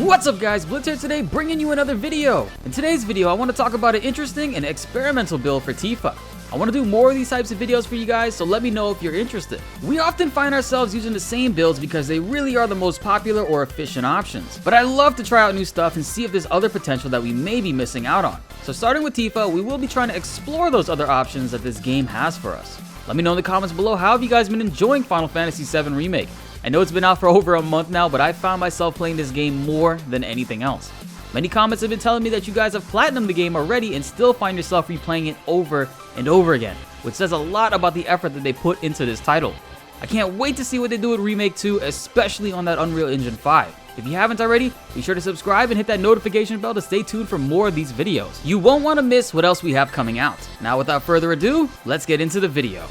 What's up guys, BltzZ here today bringing you another video. In today's video I want to talk about an interesting and experimental build for Tifa. I want to do more of these types of videos for you guys, so let me know if you're interested. We often find ourselves using the same builds because they really are the most popular or efficient options. But I love to try out new stuff and see if there's other potential that we may be missing out on. So starting with Tifa, we will be trying to explore those other options that this game has for us. Let me know in the comments below, how have you guys been enjoying Final Fantasy VII Remake? I know it's been out for over a month now, but I found myself playing this game more than anything else. Many comments have been telling me that you guys have platinumed the game already and still find yourself replaying it over and over again, which says a lot about the effort that they put into this title. I can't wait to see what they do with Remake 2, especially on that Unreal Engine 5. If you haven't already, be sure to subscribe and hit that notification bell to stay tuned for more of these videos. You won't want to miss what else we have coming out. Now without further ado, let's get into the video.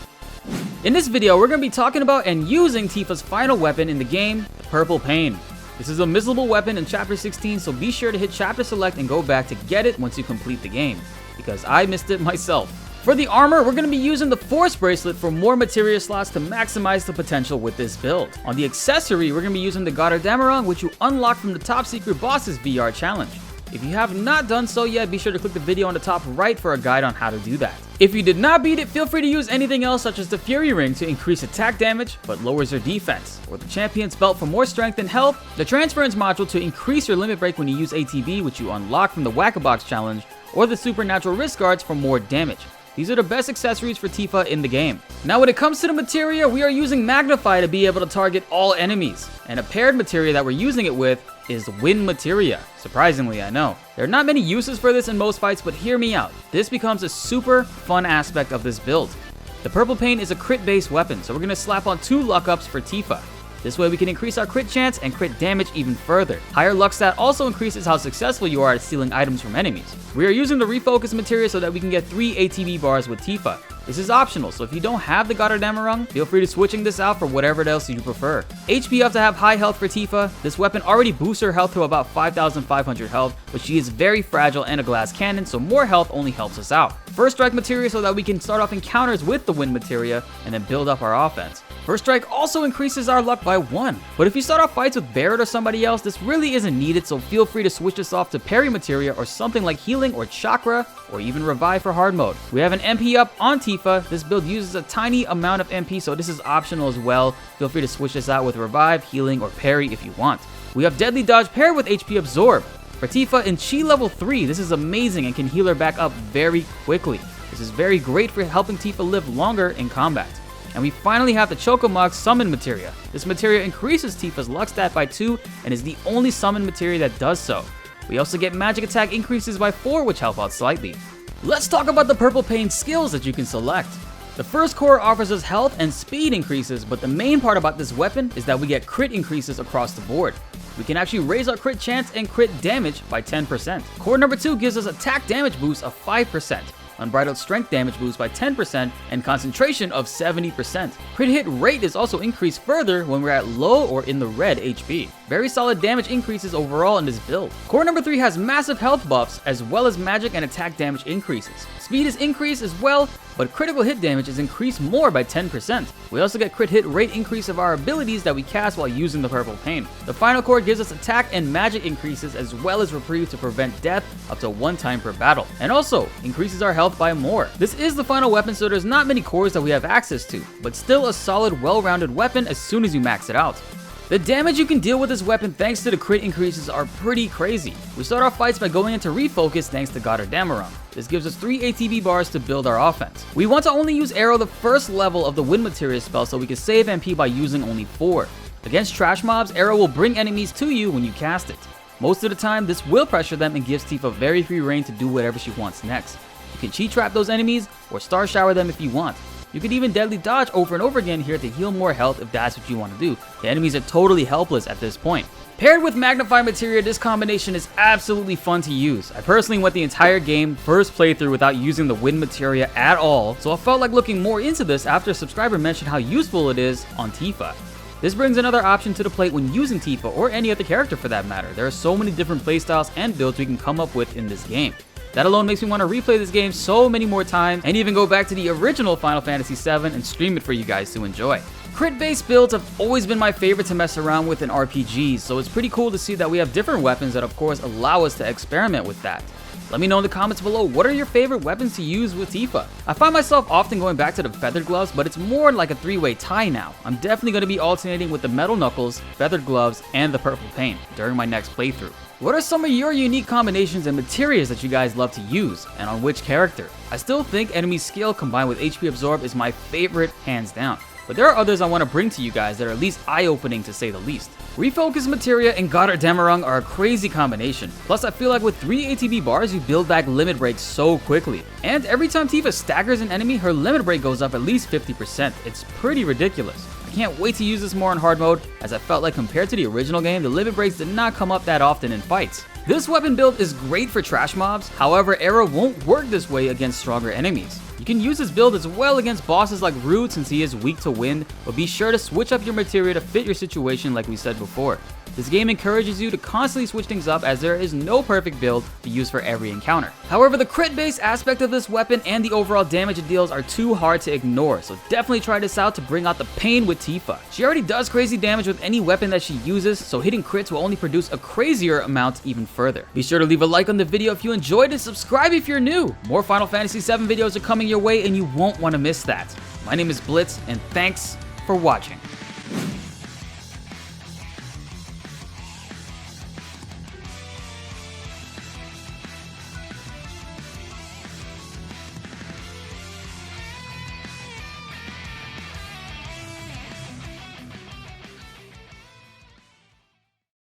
In this video, we're going to be talking about and using Tifa's final weapon in the game, the Purple Pain. This is a missable weapon in Chapter 16, so be sure to hit Chapter Select and go back to get it once you complete the game, because I missed it myself. For the armor, we're going to be using the Force Bracelet for more Myteria slots to maximize the potential with this build. On the accessory, we're going to be using the Damarang, which you unlock from the Top Secret Bosses VR challenge. If you have not done so yet, be sure to click the video on the top right for a guide on how to do that. If you did not beat it, feel free to use anything else such as the Fury Ring to increase attack damage but lowers your defense, or the Champion's Belt for more strength and health, the Transference Module to increase your limit break when you use ATB, which you unlock from the Whack-A-Box challenge, or the Supernatural Wrist Guards for more damage. These are the best accessories for Tifa in the game. Now when it comes to the materia, we are using Magnify to be able to target all enemies, and a paired materia that we're using it with is Myteria. Surprisingly, I know. There are not many uses for this in most fights, but hear me out. This becomes a super fun aspect of this build. The Purple Pain is a crit-based weapon, so we're going to slap on 2 luck-ups for Tifa. This way we can increase our crit chance and crit damage even further. Higher luck stat also increases how successful you are at stealing items from enemies. We are using the refocus materia so that we can get 3 ATB bars with Tifa. This is optional, so if you don't have the Damarang, feel free to switching this out for whatever else you prefer. HP up to have high health for Tifa. This weapon already boosts her health to about 5,500 health, but she is very fragile and a glass cannon, so more health only helps us out. First Strike materia so that we can start off encounters with the Wind materia and then build up our offense. First Strike also increases our luck by 1, but if you start off fights with Barret or somebody else, this really isn't needed, so feel free to switch this off to Parry materia or something like Healing or Chakra, or even Revive for hard mode. We have an MP up on Tifa. This build uses a tiny amount of MP, so this is optional as well. Feel free to switch this out with Revive, Healing, or Parry if you want. We have Deadly Dodge paired with HP Absorb. For Tifa in Chi level 3, this is amazing and can heal her back up very quickly. This is very great for helping Tifa live longer in combat. And we finally have the Chocobo Summon materia. This materia increases Tifa's luck stat by 2 and is the only summon materia that does so. We also get magic attack increases by 4, which help out slightly. Let's talk about the Purple Pain skills that you can select. The first core offers us health and speed increases, but the main part about this weapon is that we get crit increases across the board. We can actually raise our crit chance and crit damage by 10%. Core number 2 gives us attack damage boost of 5%. Unbridled strength damage boost by 10%, and concentration of 70%. Crit hit rate is also increased further when we're at low or in the red HP. Very solid damage increases overall in this build. Core number 3 has massive health buffs as well as magic and attack damage increases. Speed is increased as well, but critical hit damage is increased more by 10%. We also get crit hit rate increase of our abilities that we cast while using the Purple Pain. The final core gives us attack and magic increases as well as reprieve to prevent death up to 1 time per battle, and also increases our health by more. This is the final weapon, so there's not many cores that we have access to, but still a solid, well-rounded weapon as soon as you max it out. The damage you can deal with this weapon thanks to the crit increases are pretty crazy. We start our fights by going into refocus thanks to Damarang. This gives us 3 ATB bars to build our offense. We want to only use Arrow the first level of the Wind materia spell so we can save MP by using only 4. Against trash mobs, Arrow will bring enemies to you when you cast it. Most of the time, this will pressure them and gives Tifa very free reign to do whatever she wants next. You can cheat trap those enemies or star shower them if you want. You could even deadly dodge over and over again here to heal more health if that's what you want to do. The enemies are totally helpless at this point. Paired with Magnify materia, this combination is absolutely fun to use. I personally went the entire game first playthrough without using the Wind materia at all, so I felt like looking more into this after a subscriber mentioned how useful it is on Tifa. This brings another option to the plate when using Tifa, or any other character for that matter. There are so many different playstyles and builds we can come up with in this game. That alone makes me want to replay this game so many more times and even go back to the original Final Fantasy VII and stream it for you guys to enjoy. Crit-based builds have always been my favorite to mess around with in RPGs, so it's pretty cool to see that we have different weapons that of course allow us to experiment with that. Let me know in the comments below, what are your favorite weapons to use with Tifa? I find myself often going back to the feathered gloves, but it's more like a three-way tie now. I'm definitely going to be alternating with the metal knuckles, feathered gloves, and the purple paint during my next playthrough. What are some of your unique combinations and materials that you guys love to use, and on which character? I still think enemy skill combined with HP absorb is my favorite hands down, but there are others I want to bring to you guys that are at least eye-opening to say the least. Refocus Myteria and Goddard Demerung are a crazy combination, plus I feel like with 3 ATB bars you build back limit break so quickly. And every time Tifa staggers an enemy, her limit break goes up at least 50%, it's pretty ridiculous. I can't wait to use this more in hard mode, as I felt like compared to the original game, the limit breaks did not come up that often in fights. This weapon build is great for trash mobs, however Arrow won't work this way against stronger enemies. You can use this build as well against bosses like Rude since he is weak to wind, but be sure to switch up your materia to fit your situation like we said before. This game encourages you to constantly switch things up as there is no perfect build to use for every encounter. However, the crit based aspect of this weapon and the overall damage it deals are too hard to ignore, so definitely try this out to bring out the pain with Tifa. She already does crazy damage with any weapon that she uses, so hitting crits will only produce a crazier amount even further. Be sure to leave a like on the video if you enjoyed and subscribe if you're new. More Final Fantasy VII videos are coming your way and you won't want to miss that. My name is BltzZ and thanks for watching.